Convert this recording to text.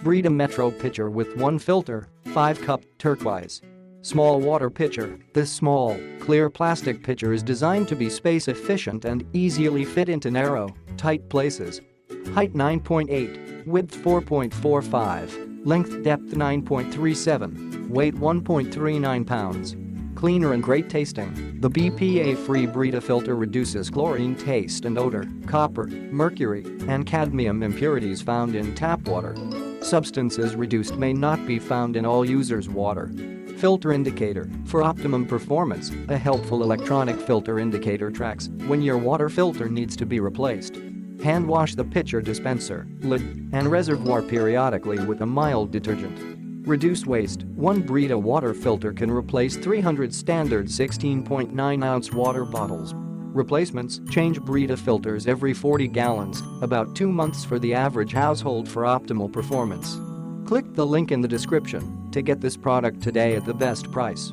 Brita Metro pitcher with 1 filter, 5 cup, turquoise. Small water pitcher. This small, clear plastic pitcher is designed to be space efficient and easily fit into narrow, tight places. Height 9.8, width 4.45, length depth 9.37, weight 1.39 pounds. Cleaner and great tasting, the BPA-free Brita filter reduces chlorine taste and odor, copper, mercury, and cadmium impurities found in tap water. Substances reduced may not be found in all users' water. Filter indicator. For optimum performance, a helpful electronic filter indicator tracks when your water filter needs to be replaced. Hand wash the pitcher, dispenser, lid, and reservoir periodically with a mild detergent. Reduce waste. 1 Brita water filter can replace 300 standard 16.9-ounce water bottles. Replacements. Change Brita filters every 40 gallons, about 2 months for the average household for optimal performance. Click the link in the description to get this product today at the best price.